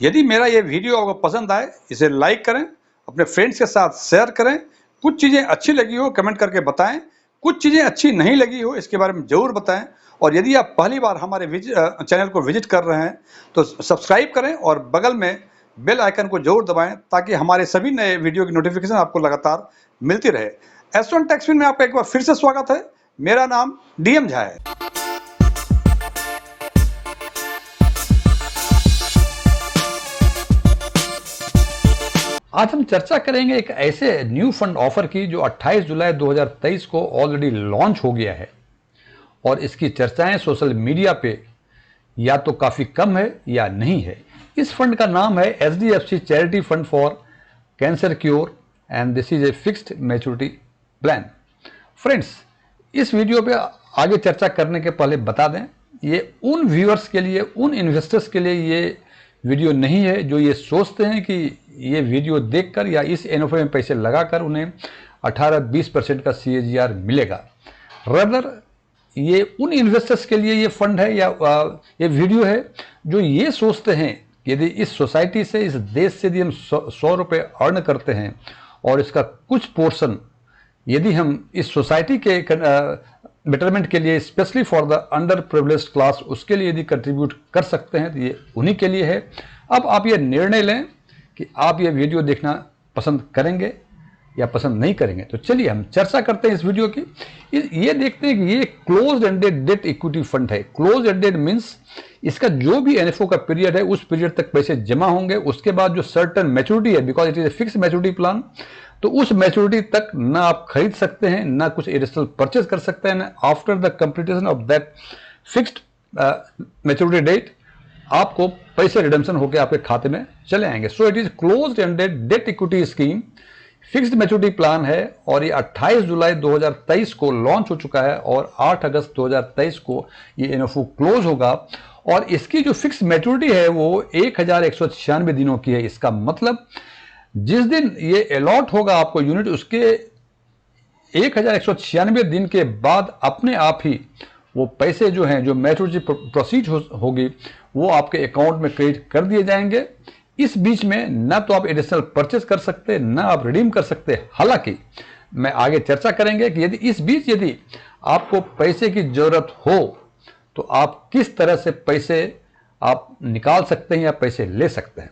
यदि मेरा ये वीडियो आपको पसंद आए, इसे लाइक करें, अपने फ्रेंड्स के साथ शेयर करें। कुछ चीज़ें अच्छी लगी हो कमेंट करके बताएं, कुछ चीज़ें अच्छी नहीं लगी हो इसके बारे में ज़रूर बताएं। और यदि आप पहली बार हमारे चैनल को विजिट कर रहे हैं तो सब्सक्राइब करें और बगल में बेल आइकन को जरूर दबाएं ताकि हमारे सभी नए वीडियो की नोटिफिकेशन आपको लगातार मिलती रहे। एस1 टेक्सविन में आपका एक बार फिर से स्वागत है। मेरा नाम डीएम झा है। आज हम चर्चा करेंगे एक ऐसे न्यू फंड ऑफर की जो 28 जुलाई 2023 को ऑलरेडी लॉन्च हो गया है और इसकी चर्चाएं सोशल मीडिया पे या तो काफ़ी कम है या नहीं है। इस फंड का नाम है HDFC charity fund for cancer cure and this is a fixed maturity plan. Friends, इस वीडियो पे आगे चर्चा करने के पहले बता दें, ये उन व्यूअर्स के लिए, उन इन्वेस्टर्स के लिए ये वीडियो नहीं है जो ये सोचते हैं कि ये वीडियो देखकर या इस एनएफओ में पैसे लगाकर उन्हें 18-20% का CAGR मिलेगा। रदर ये उन इन्वेस्टर्स के लिए ये फंड है या ये वीडियो है जो ये सोचते हैं कि यदि इस सोसाइटी से, इस देश से यदि हम 100 रुपये अर्न करते हैं और इसका कुछ पोर्शन यदि हम इस सोसाइटी के बेटरमेंट के लिए, specially for the under privileged class, उसके लिए यदि कंट्रीब्यूट कर सकते हैं तो ये उन्हीं के लिए है। अब आप ये निर्णय लें कि आप ये वीडियो देखना पसंद करेंगे या पसंद नहीं करेंगे। तो चलिए हम चर्चा करते हैं इस वीडियो की। ये देखते हैं कि ये close ended debt equity fund है। क्लोज एंडेड मीन्स इसका जो भी एनएफओ का पीरियड है उस पीरियड तक पैसे जमा होंगे, उसके बाद जो सर्टन मैच्योरिटी है, because it is a fix maturity plan, तो उस मैच्योरिटी तक ना आप खरीद सकते हैं, ना कुछ एडिशनल परचेज कर सकते हैं। After the completion of that fixed maturity date आपको पैसे रिडम्पशन होकर आपके खाते में चले आएंगे। So it is closed ended debt equity scheme, fixed maturity plan है और ये 28 जुलाई 2023 को लॉन्च हो चुका है और 8 अगस्त 2023 को ये एनएफओ क्लोज होगा और इसकी जो फिक्स मैच्योरिटी है वो 1196 दिनों की है। इसका मतलब जिस दिन ये अलॉट होगा आपको यूनिट, उसके 1196 दिन के बाद अपने आप ही वो पैसे जो हैं, जो मैच्योरिटी प्रोसीड होगी, वो आपके अकाउंट में क्रेडिट कर दिए जाएंगे। इस बीच में ना तो आप एडिशनल परचेज कर सकते, ना आप रिडीम कर सकते। हालांकि मैं आगे चर्चा करेंगे कि यदि इस बीच यदि आपको पैसे की जरूरत हो तो आप किस तरह से पैसे आप निकाल सकते हैं या पैसे ले सकते हैं।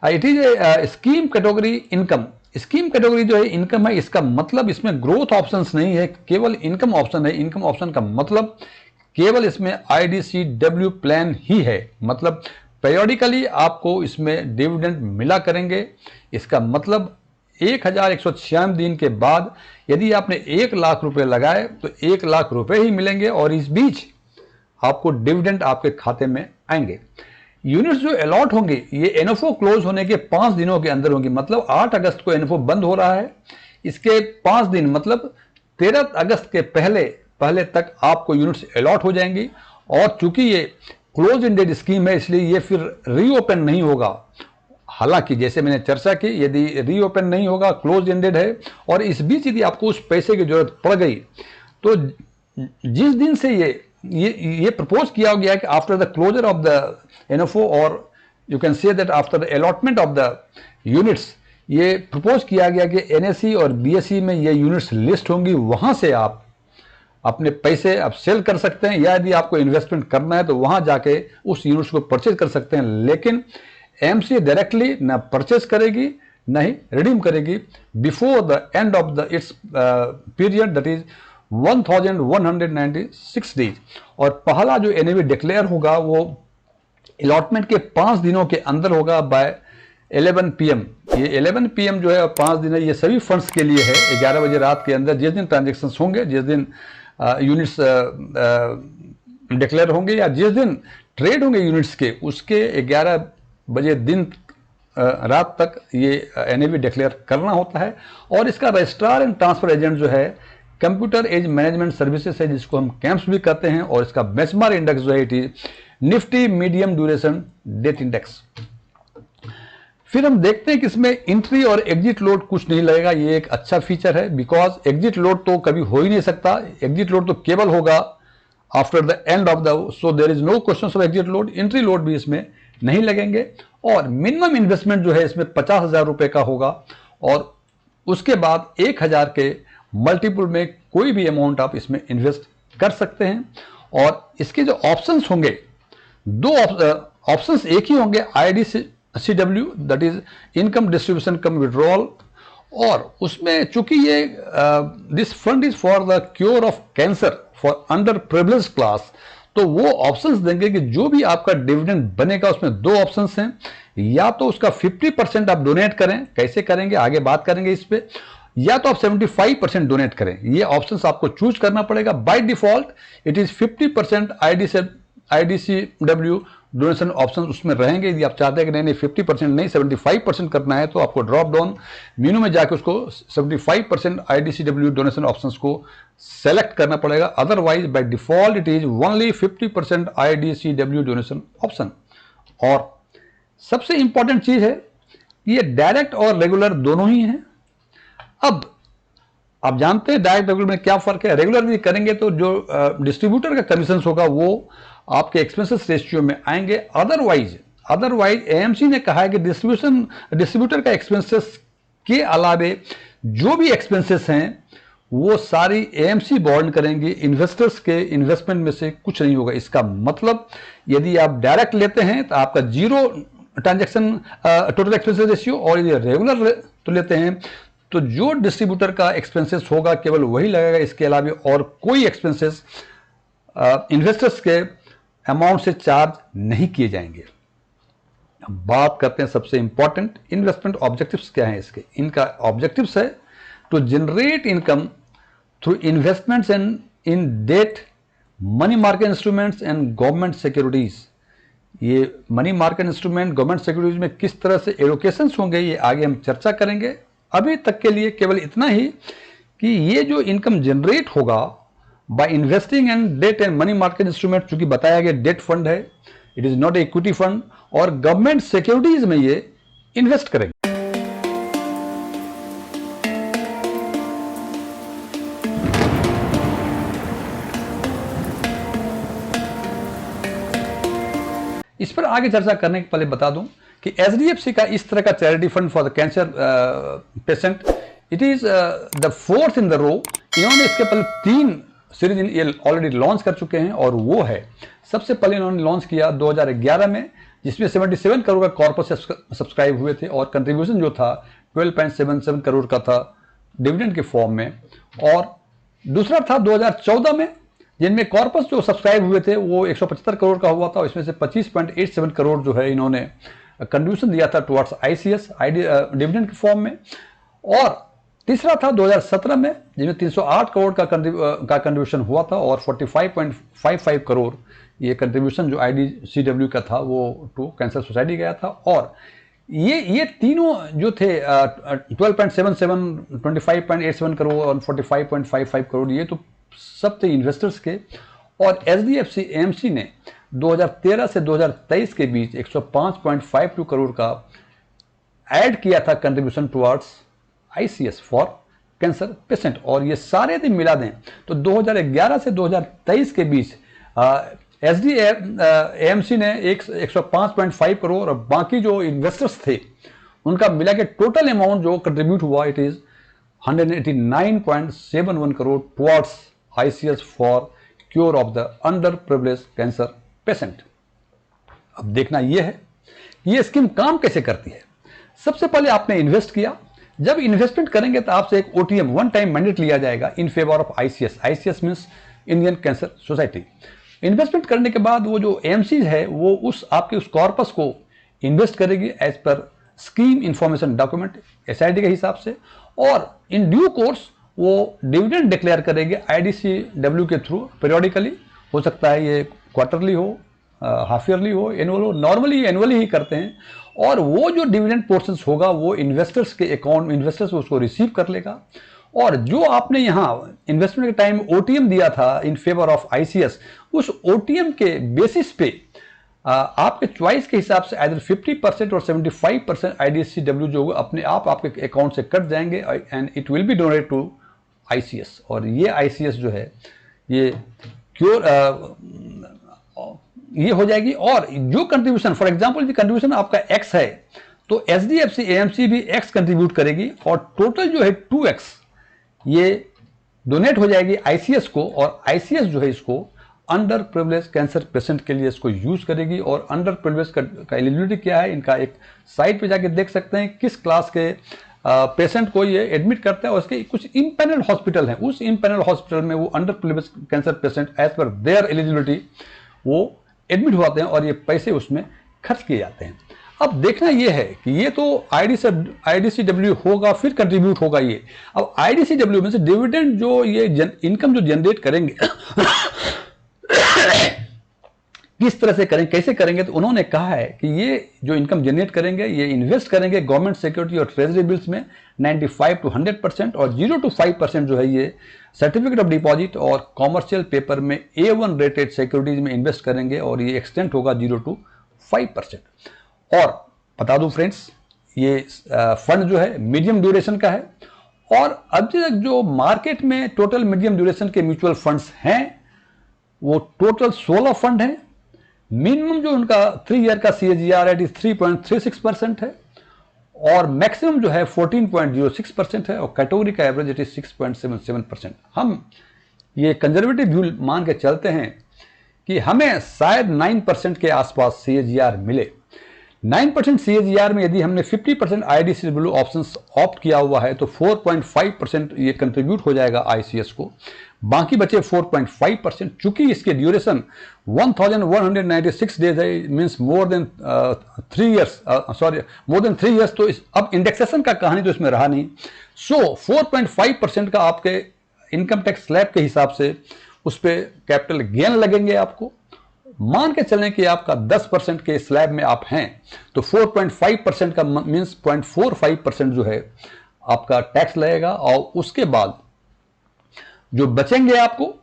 It is a scheme category income. Scheme category जो है इनकम है, इसका मतलब इसमें ग्रोथ ऑप्शंस नहीं है, केवल इनकम ऑप्शन है। इनकम ऑप्शन का मतलब केवल इसमें IDCW प्लान ही है, मतलब पेरियोडिकली आपको इसमें डिविडेंड मिला करेंगे। इसका मतलब 1196 दिन के बाद यदि आपने 1 लाख रुपए लगाए तो 1 लाख रुपए ही मिलेंगे और इस बीच आपको डिविडेंड आपके खाते में आएंगे। यूनिट्स जो अलॉट होंगी ये एनएफओ क्लोज होने के 5 दिनों के अंदर होंगी। मतलब 8 अगस्त को एनएफओ बंद हो रहा है, इसके 5 दिन मतलब 13 अगस्त के पहले तक आपको यूनिट्स अलॉट हो जाएंगी। और चूंकि ये क्लोज एंडेड स्कीम है इसलिए ये फिर रीओपन नहीं होगा। हालांकि जैसे मैंने चर्चा की, यदि रीओपन नहीं होगा, क्लोज एंडेड है और इस बीच यदि आपको उस पैसे की जरूरत पड़ गई तो जिस दिन से ये प्रपोज किया गया है कि after the closure of the NFO or you can say that after the allotment of the units, ये प्रपोज किया गया कि NSE और BSE में ये यूनिट्स लिस्ट होंगी, वहां से आप अपने पैसे आप सेल कर सकते हैं या यदि आपको इन्वेस्टमेंट करना है तो वहां जाके उस यूनिट्स को परचेज कर सकते हैं। लेकिन MCA डायरेक्टली ना परचेज करेगी ना ही रिडीम करेगी before the end of the it's period, that is 1196 days. और पहला जो NAV डिक्लेयर होगा वो अलॉटमेंट के 5 दिनों के अंदर होगा बाय 11 PM। ये 11 PM जो है 5 दिन है, ये सभी फंड्स के लिए है। 11 बजे रात के अंदर जिस दिन ट्रांजेक्शन्स होंगे, जिस दिन यूनिट्स डिक्लेयर होंगे या जिस दिन ट्रेड होंगे यूनिट्स के, उसके 11 बजे दिन रात तक ये NAV डिक्लेयर करना होता है। और इसका रजिस्ट्रार एंड ट्रांसफर एजेंट जो है कंप्यूटर एज मैनेजमेंट सर्विसेज है, जिसको हम कैंप्स भी कहते हैं। और इसका बेंचमार्क इंडेक्स जो है it is Nifty medium duration debt index. फिर हम देखते हैं कि इसमें एंट्री और एग्जिट लोड कुछ नहीं लगेगा। ये एक अच्छा फीचर है बिकॉज एग्जिट लोड तो कभी हो ही नहीं सकता। एग्जिट लोड तो केवल होगा after the end of the, so there is no question of exit load. Entry load भी इसमें नहीं लगेंगे। और मिनिमम इन्वेस्टमेंट जो है इसमें 50,000 रुपये का होगा और उसके बाद 1,000 के मल्टीपल में कोई भी अमाउंट आप इसमें इन्वेस्ट कर सकते हैं। और इसके जो ऑप्शंस होंगे, दो ऑप्शंस एक ही होंगे, IDCW that is income distribution come withdrawal, और उसमें चूंकि ये this fund is for the cure of cancer for under privileged class, तो वो ऑप्शंस देंगे कि जो भी आपका डिविडेंड बनेगा उसमें दो ऑप्शंस हैं, या तो उसका 50% आप डोनेट करें, कैसे करेंगे आगे बात करेंगे इस पे, या तो आप 75% डोनेट करें। ये ऑप्शंस आपको चूज करना पड़ेगा। By default it is 50% IDCW donation option उसमें रहेंगे। यदि आप चाहते हैं कि नहीं 50% नहीं 75% करना है, तो आपको ड्रॉप डाउन मेनू में जाके उसको 75% IDCW डोनेशन ऑप्शंस को सेलेक्ट करना पड़ेगा। Otherwise by default it is only 50% IDCW donation option. और सबसे इंपॉर्टेंट चीज है, ये डायरेक्ट और रेगुलर दोनों ही हैं। अब आप जानते हैं डायरेक्ट रेगुलर में क्या फर्क है। रेगुलर भी करेंगे तो जो डिस्ट्रीब्यूटर का कमीशन होगा वो आपके एक्सपेंसेस रेशियो में आएंगे। अदरवाइज AMC ने कहा है कि डिस्ट्रीब्यूटर का एक्सपेंसेस के अलावे जो भी एक्सपेंसेस हैं वो सारी AMC बॉर्न करेंगे, इन्वेस्टर्स के इन्वेस्टमेंट में से कुछ नहीं होगा। इसका मतलब यदि आप डायरेक्ट लेते हैं तो आपका zero transaction total expenses ratio, और यदि रेगुलर तो लेते हैं तो जो डिस्ट्रीब्यूटर का एक्सपेंसेस होगा केवल वही लगेगा, इसके अलावा और कोई एक्सपेंसेस इन्वेस्टर्स के अमाउंट से चार्ज नहीं किए जाएंगे। अब बात करते हैं सबसे इंपॉर्टेंट, इन्वेस्टमेंट ऑब्जेक्टिव्स क्या हैं इसके। इनका ऑब्जेक्टिव्स है to generate income through investments in debt, money market instruments and government securities. ये money market instrument, government securities में किस तरह से एलोकेशंस होंगे ये आगे हम चर्चा करेंगे। अभी तक के लिए केवल इतना ही कि ये जो इनकम जनरेट होगा by investing in debt and money market instrument, चूंकि बताया गया डेट फंड है, it is not equity fund, और गवर्नमेंट सिक्योरिटीज में ये इन्वेस्ट करेंगे। इस पर आगे चर्चा करने के पहले बता दूं कि HDFC का इस तरह का charity fund for the cancer patient, it is the fourth in the row. इन्होंने इसके पहले 3 सीरीज ऑलरेडी लॉन्च कर चुके हैं, और वो है सबसे पहले इन्होंने लॉन्च किया 2011 में, जिसमें 77 करोड़ का कॉर्पस सब्सक्राइब हुए थे, और कंट्रीब्यूशन जो था 12.77 करोड़ का था डिविडेंड के फॉर्म में। और दूसरा था 2014 में, जिनमें कॉर्पस जो सब्सक्राइब हुए थे वो 175 करोड़ का हुआ था, और इसमें से 25.87 करोड़ जो है इन्होंने कंट्रीब्यूशन दिया था टुवर्ड्स ICS डिविडेंड के फॉर्म में। और तीसरा था 2017 में, जिसमें 308 करोड़ का कंट्रीब्यूशन हुआ था, और 45.55 करोड़ ये कंट्रीब्यूशन जो IDCW का था वो टू कैंसर सोसाइटी गया था। और ये तीनों जो थे 12.77, 25.87 करोड़ और 45.55 करोड़, ये तो सब थे इन्वेस्टर्स के। और HDFC AMC ने 2013 से 2023 के बीच 105.52 करोड़ का ऐड किया था contribution towards ICS for cancer patient. और ये सारे दिन मिला दें तो 2011 से 2023 के बीच AMC ने 105.5 करोड़, और बाकी जो इन्वेस्टर्स थे उनका मिला के टोटल अमाउंट जो कंट्रीब्यूट हुआ it is 189.71 crore towards ICS for cure of the under privileged cancer patient. अब देखना यह है ये स्कीम काम कैसे करती है। सबसे पहले आपने इन्वेस्ट किया, जब इन्वेस्टमेंट करेंगे तो आपसे एक OTM वन टाइम मैंडेट लिया जाएगा in favour of ICS means Indian cancer society. Investment करने के बाद वो जो AMC है वो आपके उस कॉर्पस को इन्वेस्ट करेगी as per scheme information document SID के हिसाब से, और इन ड्यू कोर्स वो डिविडेंड डिक्लेयर करेंगे IDCW के थ्रू पीरियोडिकली। हो सकता है ये क्वार्टरली हो, हाफ ईयरली हो, एनुअल हो, नॉर्मली एनुअली ही करते हैं। और वो जो डिविडेंड पोर्शंस होगा वो इन्वेस्टर्स के अकाउंट में इन्वेस्टर्स उसको रिसीव कर लेगा। और जो आपने यहाँ इन्वेस्टमेंट के टाइम OTM दिया था इन फेवर ऑफ ICS, उस OTM के बेसिस पे आपके चॉइस के हिसाब से आइदर 50% और 75% IDCW जो अपने आप आपके अकाउंट से कट जाएंगे, and it will be donated to ICS। और ये ICS जो है ये क्योर ये हो जाएगी। और जो कंट्रीब्यूशन, फॉर एग्जांपल कंट्रीब्यूशन आपका एक्स है तो एचडीएफसी एएमसी भी एक्स कंट्रीब्यूट करेगी और टोटल जो है 2x ये डोनेट हो जाएगी आईसीएस को, और आईसीएस जो है इसको अंडर प्रिविलेज कैंसर पेशेंट के लिए इसको यूज करेगी। और अंडर प्रिविलेज का एलिजिबिलिटी क्या है, इनका एक साइट पे जाके देख सकते हैं किस क्लास के पेशेंट को ये एडमिट करता है, और उसके कुछ इम्पैनल हॉस्पिटल हैं, उस इम्पैनल हॉस्पिटल में वो under privilege cancer patient as per their eligibility वो एडमिट होते हैं और ये पैसे उसमें खर्च किए जाते हैं। अब देखना यह है कि ये तो आईडीसीडब्ल्यू होगा, फिर कंट्रीब्यूट होगा ये। अब आईडीसीडब्ल्यू में से डिविडेंड जो ये इनकम जो जनरेट करेंगे किस तरह से करेंगे, कैसे करेंगे, तो उन्होंने कहा है कि ये जो इनकम जनरेट करेंगे ये इन्वेस्ट करेंगे गवर्नमेंट सिक्योरिटी और ट्रेजरी बिल्स में 95 to 100%, और 0 to 5% जो है ये सर्टिफिकेट ऑफ डिपॉजिट और कॉमर्शियल पेपर में A1 रेटेड सिक्योरिटीज में इन्वेस्ट करेंगे, और ये एक्सटेंड होगा 0 to 5%। और बता दूं फ्रेंड्स, ये फंड जो है मीडियम ड्यूरेशन का है, और अभी तक जो मार्केट में टोटल मीडियम ड्यूरेशन के म्यूचुअल फंड्स हैं वो टोटल 16 फंड हैं। मिनिमम जो उनका 3 ईयर का CAGR है 3.36% है, और मैक्सिमम जो है 14.06% है, और कैटेगरी का एवरेज इट इज 6.77%। हम ये कंजर्वेटिव व्यू मान के चलते हैं कि हमें शायद 9% के आसपास CAGR मिले। 9% CAGR में यदि हमने 50% आईडीसीडब्ल्यू ऑप्शंस ऑप्ट किया हुआ है तो 4.5% ये कंट्रीब्यूट हो जाएगा आईसीएस को, बाकी बचे 4.5%। चूंकि इसके ड्यूरेशन 1196 डेज है, means more than 3 years, more than 3 years, तो अब इंडेक्सेशन का कहानी तो इसमें रहा नहीं। सो 4.5% का आपके इनकम टैक्स स्लैब के हिसाब से उस पर कैपिटल गेन लगेंगे। आपको मान के चलें कि आपका 10% के स्लैब में आप हैं तो 4.5% का मींस 0.45% जो है आपका टैक्स लगेगा, और उसके बाद जो बचेंगे आपको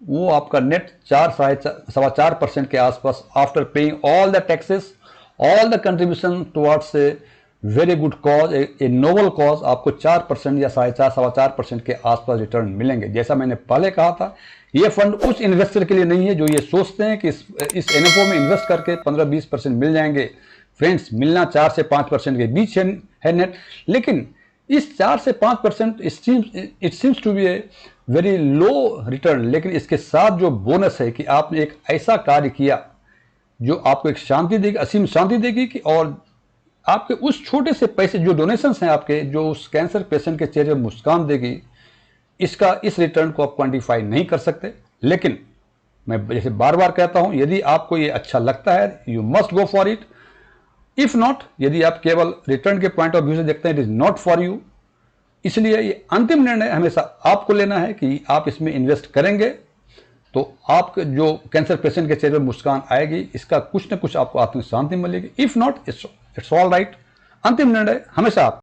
वो आपका नेट 4.25% के आसपास, after paying all the taxes, all the contribution towards a very good cause, a noble cause, आपको 4% या 4.25% के आसपास रिटर्न मिलेंगे। जैसा मैंने पहले कहा था, ये फंड उस इन्वेस्टर के लिए नहीं है जो ये सोचते हैं कि इस एनएफओ में इन्वेस्ट करके 15-20% मिल जाएंगे। फ्रेंड्स, मिलना 4 से 5% के बीच है नेट, लेकिन इस 4 से 5% it seems to be a very low return. लेकिन इसके साथ जो बोनस है कि आपने एक ऐसा कार्य किया जो आपको एक शांति देगी, असीम शांति देगी, कि और आपके उस छोटे से पैसे जो डोनेशंस हैं आपके, जो उस कैंसर पेशेंट के चेहरे पर मुस्कान देगी, इस रिटर्न को आप क्वांटिफाई नहीं कर सकते। लेकिन मैं जैसे बार बार कहता हूं, यदि आपको ये अच्छा लगता है you must go for it. If not, यदि आप केवल रिटर्न के पॉइंट ऑफ व्यू से देखते हैं, it is not for you. इसलिए ये अंतिम निर्णय हमेशा आपको लेना है कि आप इसमें इन्वेस्ट करेंगे तो आपके जो कैंसर पेशेंट के चेहरे पर मुस्कान आएगी, इसका कुछ ना कुछ आपको आत्म शांति मिलेगी। If not, it's all right. अंतिम निर्णय हमेशा आप